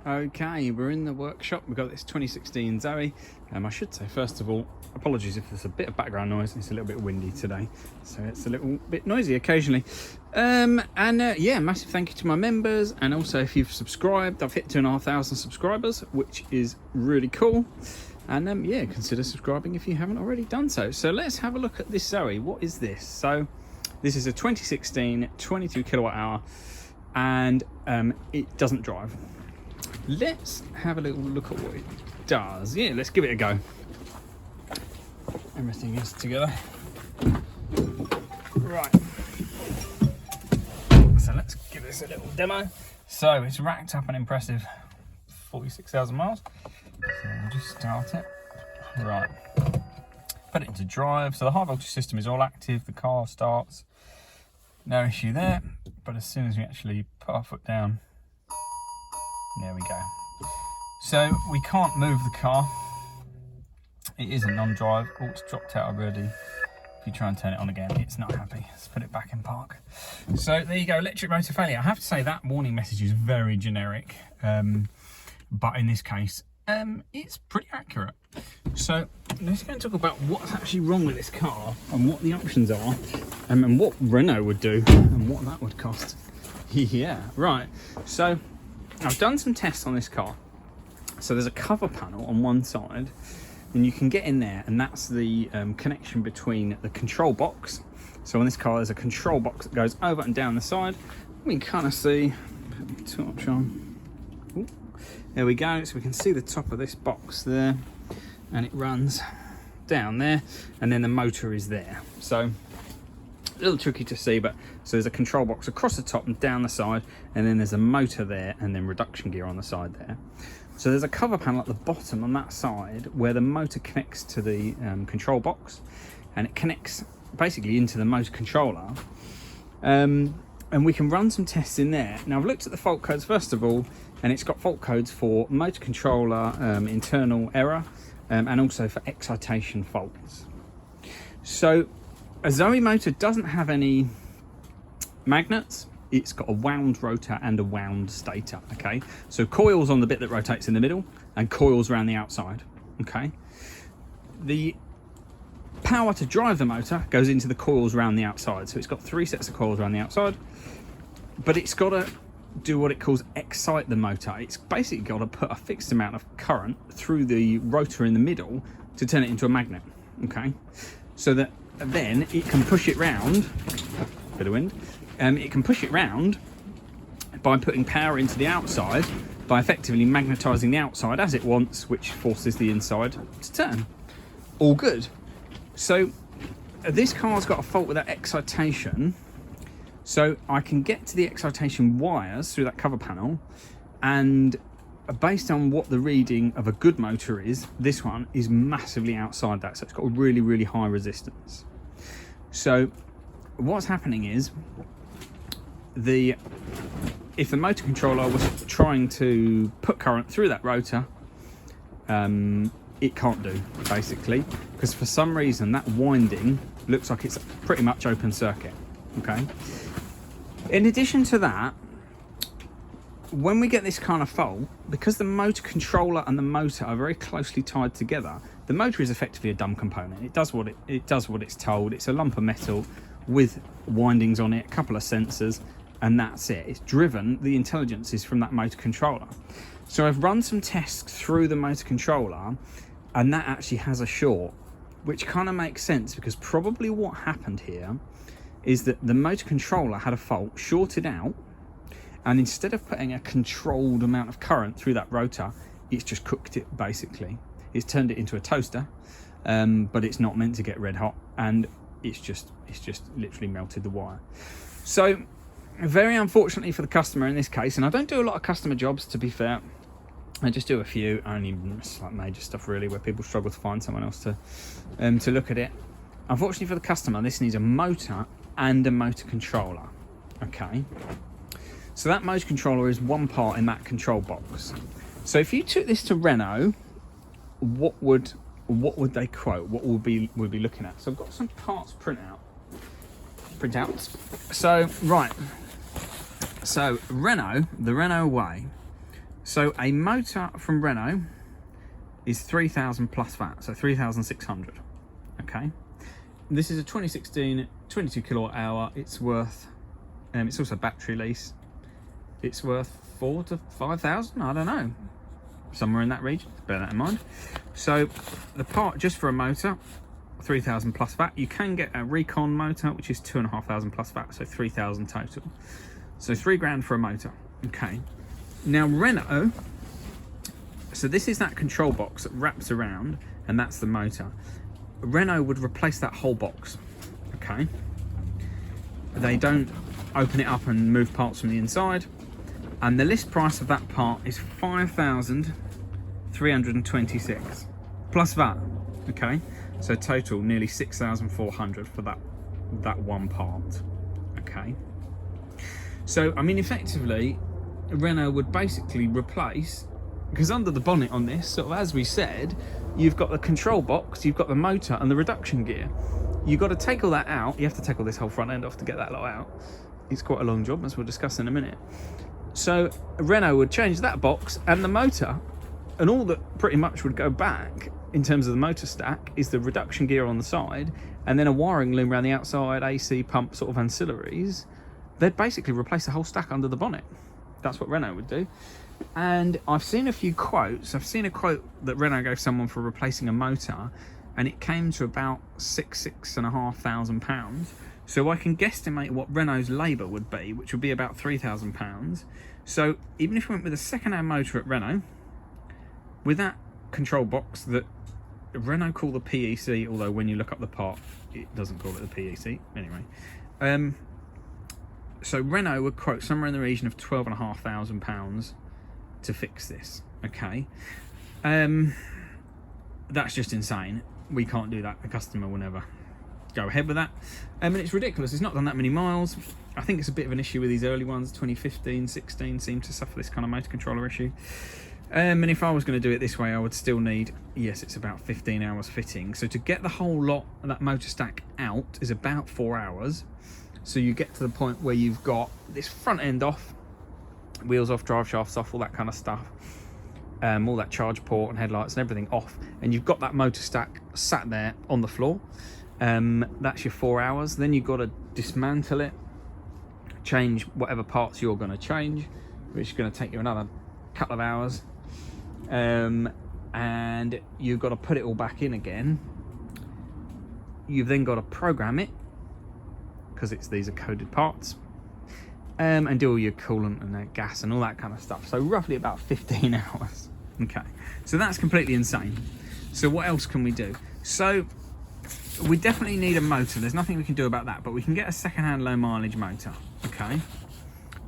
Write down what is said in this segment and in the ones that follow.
Okay, we're in the workshop. We've got this 2016 Zoe. I should say, first of all, apologies if there's a bit of background noise. It's a little bit windy today, so it's a little bit noisy occasionally. Yeah, massive thank you to my members, and also if you've subscribed, I've hit 2,500 subscribers, which is really cool. And yeah, consider subscribing if you haven't already done so. So let's have a look at this Zoe. What is this? So this is a 2016 22 kilowatt hour, and it doesn't drive. Let's have a little look at what it does. Yeah, let's give it a go. Everything is together. Right. So let's give this a little demo. So it's racked up an impressive 46,000 miles. So we'll just start it. Right. Put it into drive. So the high voltage system is all active. The car starts. No issue there. But as soon as we actually put our foot down, there we go. So we can't move the car. It is a non-drive. Oh, it's dropped out already. If you try and turn it on again, it's not happy. Let's put it back in park. So there you go, electric motor failure. I have to say that warning message is very generic. But in this case, it's pretty accurate. So let's go and talk about what's actually wrong with this car and what the options are, and what Renault would do and what that would cost. Yeah, right. So I've done some tests on this car. So there's a cover panel on one side, and you can get in there, and that's the connection between the control box. So on this car, there's a control box that goes over and down the side. We can kind of see, put the torch on. Ooh, there we go. So we can see the top of this box there, and it runs down there, and then the motor is there. So a little tricky to see, but so there's a control box across the top and down the side, and then there's a motor there, and then reduction gear on the side there. So there's a cover panel at the bottom on that side where the motor connects to the control box, and it connects basically into the motor controller. And we can run some tests in there. Now I've looked at the fault codes first of all, and it's got fault codes for motor controller internal error, and also for excitation faults. So a Zoe motor doesn't have any magnets. It's got a wound rotor and a wound stator, okay? So coils on the bit that rotates in the middle and coils around the outside, okay? The power to drive the motor goes into the coils around the outside. So it's got 3 sets of coils around the outside, but it's got to do what it calls excite the motor. It's basically got to put a fixed amount of current through the rotor in the middle to turn it into a magnet, okay? So that then it can push it round, bit of wind, it can push it round by putting power into the outside by effectively magnetising the outside as it wants, which forces the inside to turn. All good. So this car's got a fault with that excitation. So I can get to the excitation wires through that cover panel, and based on what the reading of a good motor is, this one is massively outside that. So it's got a really, really high resistance. So what's happening is, if the motor controller was trying to put current through that rotor, it can't do, basically, because for some reason that winding looks like it's pretty much open circuit, okay? In addition to that, when we get this kind of fault, because the motor controller and the motor are very closely tied together, the motor is effectively a dumb component. It does what it's told. It's a lump of metal with windings on it, a couple of sensors, and that's it. It's driven, the intelligence is from that motor controller. So I've run some tests through the motor controller, and that actually has a short, which kind of makes sense, because probably what happened here is that the motor controller had a fault, shorted out, and instead of putting a controlled amount of current through that rotor, it's just cooked it, basically. It's turned it into a toaster, but it's not meant to get red hot, and it's just literally melted the wire. So very unfortunately for the customer in this case, and I don't do a lot of customer jobs, to be fair, I just do a few, only like major stuff really, where people struggle to find someone else to look at it. Unfortunately for the customer, this needs a motor and a motor controller, okay? So that motor controller is one part in that control box. So if you took this to Renault, what would they quote? What we'll be looking at? So I've got some parts printouts. So right, so Renault, the Renault way. So a motor from Renault is 3,000 plus VAT, so 3,600. Okay. This is a 2016 22 kilowatt hour. It's worth, it's also battery lease. It's worth 4,000 to 5,000. I don't know, somewhere in that region. Bear that in mind. So the part just for a motor, 3,000 plus VAT. You can get a Recon motor, which is 2,500 plus VAT, so 3,000 total. So £3,000 for a motor. Okay. Now Renault. So this is that control box that wraps around, and that's the motor. Renault would replace that whole box. Okay. They don't open it up and move parts from the inside. And the list price of that part is 5,326 plus VAT. Okay. So total nearly 6,400 for that one part. Okay. So I mean, effectively, Renault would basically replace, because under the bonnet on this, sort of as we said, you've got the control box, you've got the motor and the reduction gear. You've got to take all that out. You have to take all this whole front end off to get that lot out. It's quite a long job, as we'll discuss in a minute. So Renault would change that box and the motor, and all that pretty much would go back in terms of the motor stack is the reduction gear on the side, and then a wiring loom around the outside, AC, pump, sort of ancillaries. They'd basically replace the whole stack under the bonnet. That's what Renault would do. And I've seen a few quotes. I've seen a quote that Renault gave someone for replacing a motor, and it came to about £6,500. So I can guesstimate what Renault's labour would be, which would be about £3,000. So even if we went with a second-hand motor at Renault, with that control box that Renault call the PEC, although when you look up the part, it doesn't call it the PEC. Anyway, so Renault would quote somewhere in the region of £12,500 to fix this. Okay, that's just insane. We can't do that. The customer will never go ahead with that. And it's ridiculous. It's not done that many miles. I think it's a bit of an issue with these early ones. 2015, 16 seem to suffer this kind of motor controller issue. And if I was going to do it this way, I would still need, yes, it's about 15 hours fitting. So to get the whole lot of that motor stack out is about 4 hours. So you get to the point where you've got this front end off, wheels off, drive shafts off, all that kind of stuff, all that charge port and headlights and everything off, and you've got that motor stack sat there on the floor. That's your 4 hours. Then you've got to dismantle it, change whatever parts you're going to change, which is going to take you another couple of hours, and you've got to put it all back in again. You've then got to program it, because these are coded parts, and do all your coolant and gas and all that kind of stuff. So roughly about 15 hours. Okay, so that's completely insane. So what else can we do? So we definitely need a motor. There's nothing we can do about that, but we can get a second-hand low mileage motor. Okay,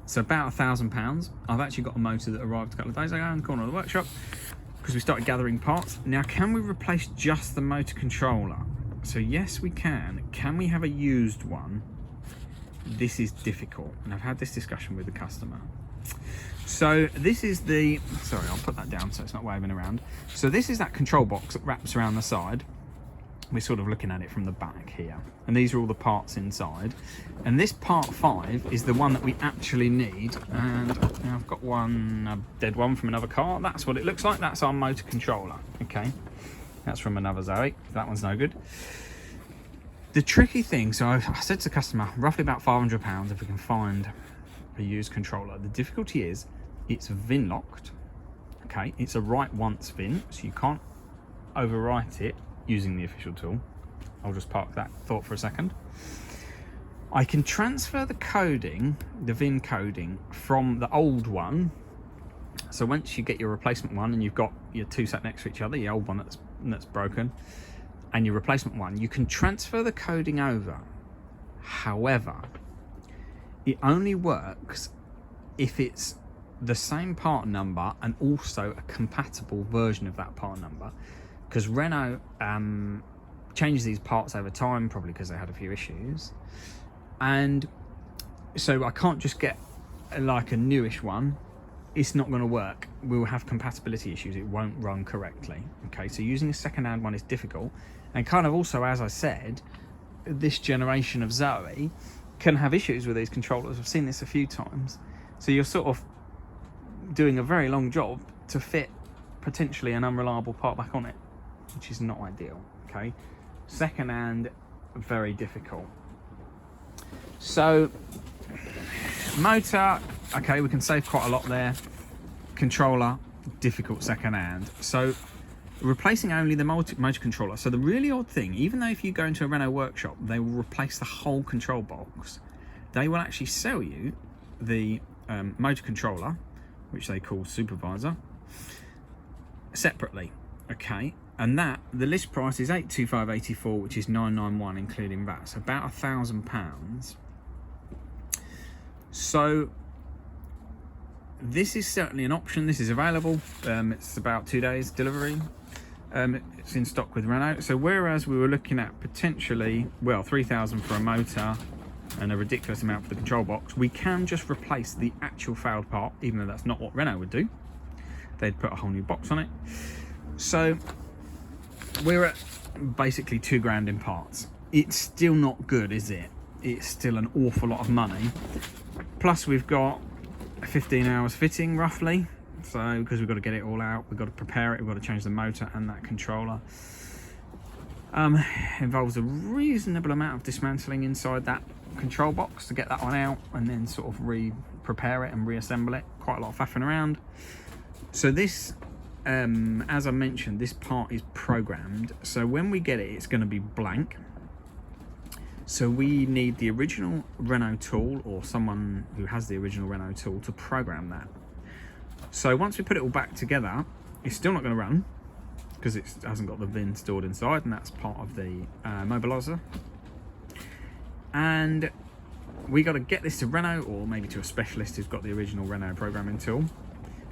so about £1,000. I've actually got a motor that arrived a couple of days ago in the corner of the workshop because we started gathering parts. Now, can we replace just the motor controller? So yes, we can. Can we have a used one? This is difficult, and I've had this discussion with the customer. So this is the, sorry, I'll put that down so it's not waving around. So this is that control box that wraps around the side. We're sort of looking at it from the back here, and these are all the parts inside. And this part 5 is the one that we actually need. And I've got a dead one from another car. That's what it looks like. That's our motor controller. Okay, that's from another Zoe. That one's no good. The tricky thing, so I said to the customer, roughly about £500 if we can find a used controller. The difficulty is it's VIN locked. Okay, it's a write once VIN, so you can't overwrite it using the official tool. I'll just park that thought for a second. I can transfer the coding, the VIN coding, from the old one. So once you get your replacement one and you've got your two sat next to each other, your old one that's broken, and your replacement one, you can transfer the coding over. However, it only works if it's the same part number and also a compatible version of that part number, because Renault changed these parts over time, probably because they had a few issues, and so I can't just get like a newish one. It's not going to work. We'll have compatibility issues. It won't run correctly. Okay, so using a second-hand one is difficult. And kind of also, as I said, this generation of Zoe can have issues with these controllers. I've seen this a few times. So you're sort of doing a very long job to fit potentially an unreliable part back on it, which is not ideal. Okay, second hand, very difficult. So motor, okay, we can save quite a lot there. Controller, difficult second hand. So replacing only the motor controller. So the really odd thing, even though if you go into a Renault workshop, they will replace the whole control box, they will actually sell you the motor controller, which they call supervisor, separately. Okay, and that the list price is 825.84, which is 991 including VAT, so about £1,000. So this is certainly an option. This is available. It's about 2 days delivery. It's in stock with Renault. So whereas we were looking at potentially, well, 3,000 for a motor and a ridiculous amount for the control box, we can just replace the actual failed part, even though that's not what Renault would do. They'd put a whole new box on it. So we're at basically £2,000 in parts. It's still not good, is it? It's still an awful lot of money. Plus we've got 15 hours fitting roughly, so because we've got to get it all out, we've got to prepare it, we've got to change the motor and that controller. Involves a reasonable amount of dismantling inside that control box to get that one out, and then sort of prepare it and reassemble it. Quite a lot of faffing around. So this, as I mentioned, this part is programmed, so when we get it, it's going to be blank. So we need the original Renault tool, or someone who has the original Renault tool, to program that. So once we put it all back together, it's still not going to run because it hasn't got the VIN stored inside, and that's part of the mobiliser. And we got to get this to Renault, or maybe to a specialist who's got the original Renault programming tool,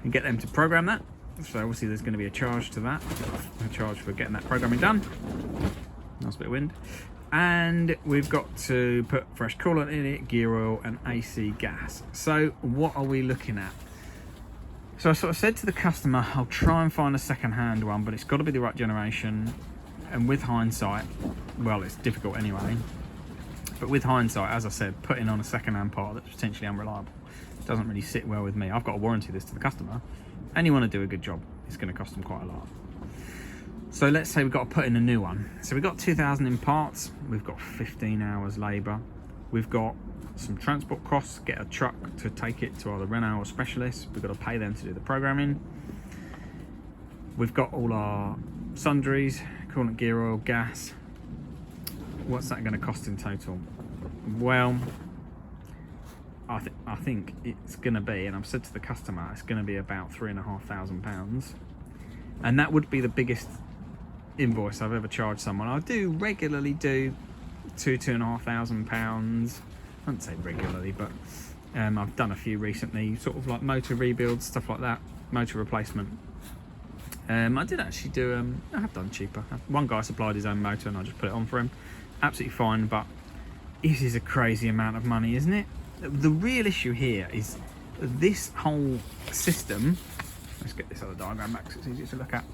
and get them to program that. So obviously there's going to be a charge to that, a charge for getting that programming done. Nice bit of wind. And we've got to put fresh coolant in it, gear oil and AC gas. So what are we looking at? So I sort of said to the customer, I'll try and find a second-hand one, but it's got to be the right generation. And with hindsight, well, it's difficult anyway, but with hindsight, as I said, putting on a second-hand part that's potentially unreliable doesn't really sit well with me. I've got to warranty this to the customer, and you want to do a good job, it's going to cost them quite a lot. So let's say we've got to put in a new one. So we've got 2,000 in parts, we've got 15 hours labour, we've got some transport costs, get a truck to take it to either Renault or specialists, we've got to pay them to do the programming. We've got all our sundries, coolant, gear oil, gas. What's that going to cost in total? Well, I think it's going to be, and I've said to the customer, it's going to be about £3,500, and that would be the biggest invoice I've ever charged someone. I do regularly do £2,500. I wouldn't say regularly, but I've done a few recently, sort of like motor rebuilds, stuff like that, motor replacement. I did actually do, I have done cheaper. One guy supplied his own motor and I just put it on for him. Absolutely fine, but it is a crazy amount of money, isn't it? The real issue here is this whole system. Let's get this other diagram back so it's easier to look at.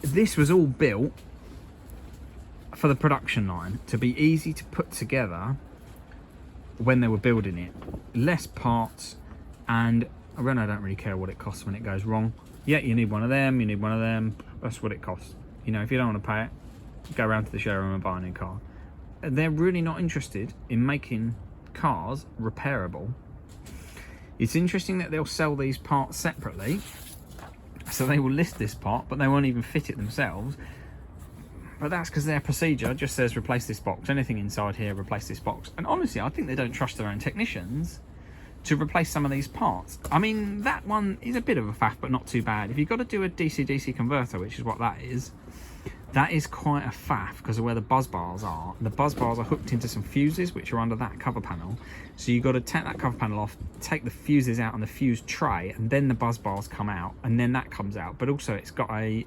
This was all built for the production line to be easy to put together when they were building it. Less parts, and Renault don't really care what it costs when it goes wrong. Yeah, you need one of them, you need one of them, that's what it costs. You know, if you don't want to pay it, go around to the showroom and buy a new car. They're really not interested in making cars repairable. It's interesting that they'll sell these parts separately, so they will list this part, but they won't even fit it themselves. But that's because their procedure just says replace this box, anything inside here, replace this box. And honestly, I think they don't trust their own technicians to replace some of these parts. I mean, that one is a bit of a faff, but not too bad. If you've got to do a DC-DC converter, which is what that is quite a faff because of where the buzz bars are. The buzz bars are hooked into some fuses which are under that cover panel. So you've got to take that cover panel off, take the fuses out on the fuse tray, and then the buzz bars come out, and then that comes out. But also it's got a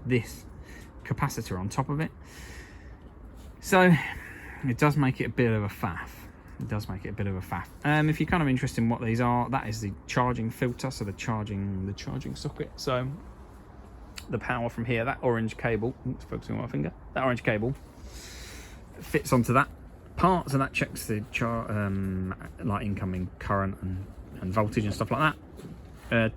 this capacitor on top of it. So it does make it a bit of a faff. It does make it a bit of a faff. If you're kind of interested in what these are, that is the charging filter, so the charging socket. So the power from here, that orange cable, oops, focusing on my finger, that orange cable fits onto that part, so that checks the like incoming current and voltage and stuff like that.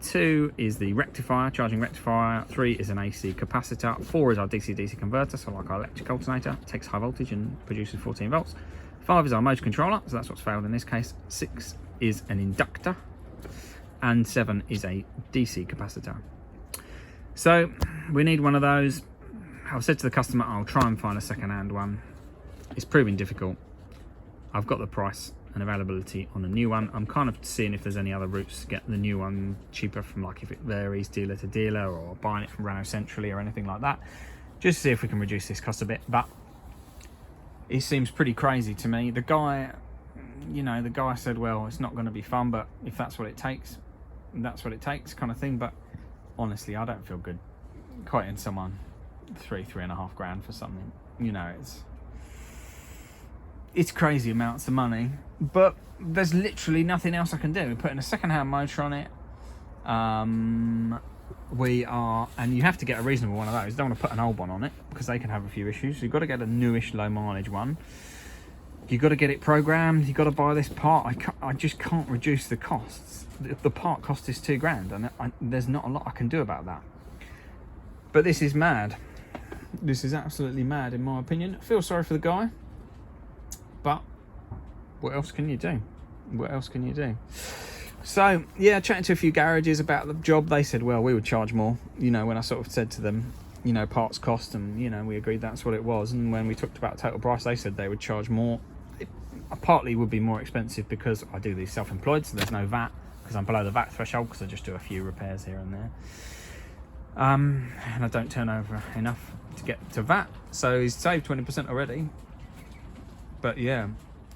2 is the rectifier, charging rectifier. 3 is an AC capacitor. 4 is our DC-DC converter, so like our electric alternator, takes high voltage and produces 14 volts. 5 is our motor controller, so that's what's failed in this case. 6 is an inductor, and 7 is a DC capacitor. So we need one of those. I've said to the customer, I'll try and find a second-hand one. It's proving difficult. I've got the price and availability on a new one. I'm kind of seeing if there's any other routes to get the new one cheaper, from like if it varies dealer to dealer, or buying it from Renault centrally or anything like that, just to see if we can reduce this cost a bit. But it seems pretty crazy to me. The guy, you know, the guy said, well, it's not going to be fun, but if that's what it takes, that's what it takes, kind of thing. But honestly, I don't feel good quoting someone 3.5 grand for something. You know, it's crazy amounts of money, but there's literally nothing else I can do. We're putting a second-hand motor on it. And you have to get a reasonable one of those. You don't want to put an old one on it because they can have a few issues. You've got to get a newish low mileage one. You've got to get it programmed. You've got to buy this part. I just can't reduce the costs. The part cost is 2 grand, and there's not a lot I can do about that. But this is mad. This is absolutely mad, in my opinion. I feel sorry for the guy, but what else can you do? What else can you do? So yeah, chatting to a few garages about the job, they said, well, we would charge more. You know, when I sort of said to them, you know, parts cost, and you know, we agreed that's what it was. And when we talked about total price, they said they would charge more. It partly would be more expensive because I do these self-employed, so there's no VAT, because I'm below the VAT threshold, because I just do a few repairs here and there. And I don't turn over enough to get to VAT, so he's saved 20% already. But yeah,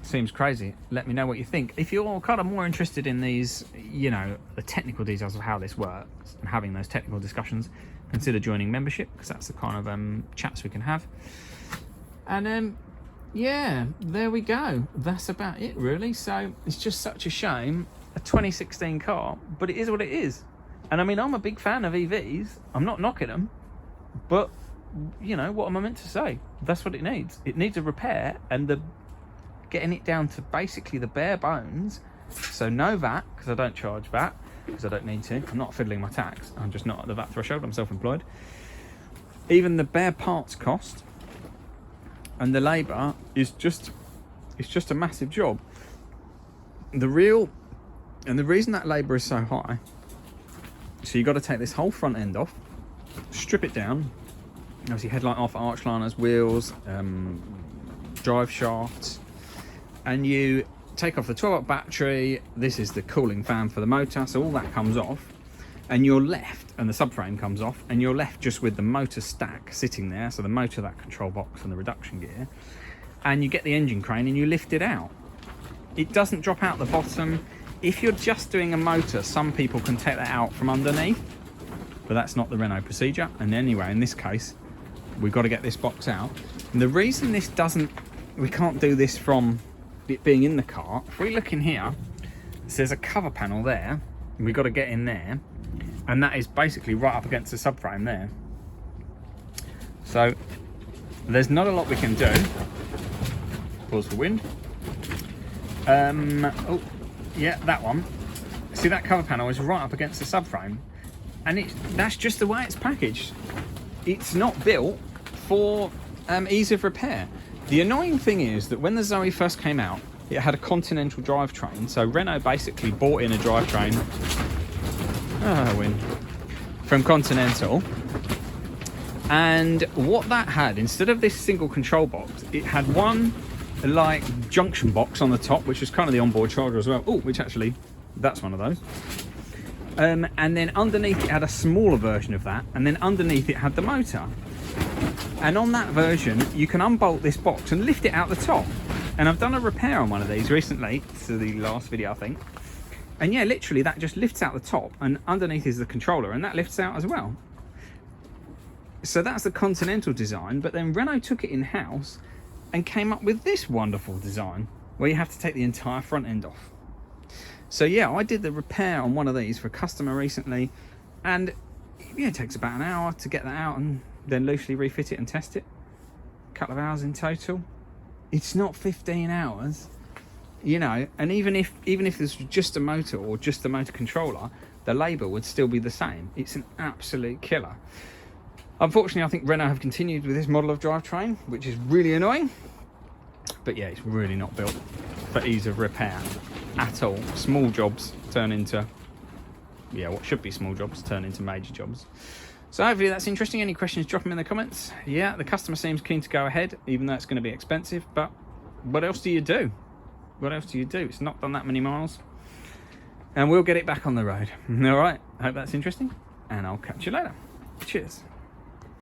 seems crazy. Let me know what you think. If you're kind of more interested in these, you know, the technical details of how this works and having those technical discussions, consider joining membership, because that's the kind of chats we can have. And yeah, there we go. That's about it, really. So it's just such a shame, a 2016 car, but it is what it is. And I mean, I'm a big fan of EVs. I'm not knocking them, but you know, what am I meant to say? That's what it needs. It needs a repair, and getting it down to basically the bare bones. So no VAT, because I don't charge VAT, because I don't need to. I'm not fiddling my tax. I'm just not at the VAT threshold. I'm self-employed. Even the bare parts cost and the labour is just, it's just a massive job. The reason that labour is so high, so you've got to take this whole front end off, strip it down, obviously headlight off, arch liners, wheels, drive shafts, and you take off the 12-volt battery. This is the cooling fan for the motor, so all that comes off, and you're left, and the subframe comes off, and you're left just with the motor stack sitting there, so the motor, that control box, and the reduction gear. And you get the engine crane and you lift it out. It doesn't drop out the bottom. If you're just doing a motor, some people can take that out from underneath, but that's not the Renault procedure. And anyway, in this case, we've got to get this box out. And the reason we can't do this from it being in the car, if we look in here, there's a cover panel there, and we've got to get in there, and that is basically right up against the subframe there. So there's not a lot we can do. Pause for wind. Oh, yeah, that one. See, that cover panel is right up against the subframe, and that's just the way it's packaged. It's not built for ease of repair. The annoying thing is that when the Zoe first came out, it had a Continental drivetrain. So Renault basically bought in a drivetrain from Continental. And what that had, instead of this single control box, it had one like junction box on the top, which is kind of the onboard charger as well. Oh, which actually, that's one of those. And then underneath it had a smaller version of that, and then underneath it had the motor. And on that version, you can unbolt this box and lift it out the top. And I've done a repair on one of these recently, to the last video I think. And yeah, literally that just lifts out the top, and underneath is the controller, and that lifts out as well. So that's the Continental design, but then Renault took it in-house and came up with this wonderful design where you have to take the entire front end off. So yeah, I did the repair on one of these for a customer recently, and yeah, it takes about an hour to get that out and then loosely refit it and test it. A couple of hours in total. It's not 15 hours, you know. And even if this was just a motor or just the motor controller, the labour would still be the same. It's an absolute killer. Unfortunately, I think Renault have continued with this model of drivetrain, which is really annoying. But yeah, it's really not built for ease of repair at all. Small jobs turn into, yeah, what should be small jobs turn into major jobs. So hopefully that's interesting. Any questions, drop them in the comments. Yeah, the customer seems keen to go ahead, even though it's going to be expensive. But what else do you do? What else do you do? It's not done that many miles. And we'll get it back on the road. All right, I hope that's interesting. And I'll catch you later. Cheers.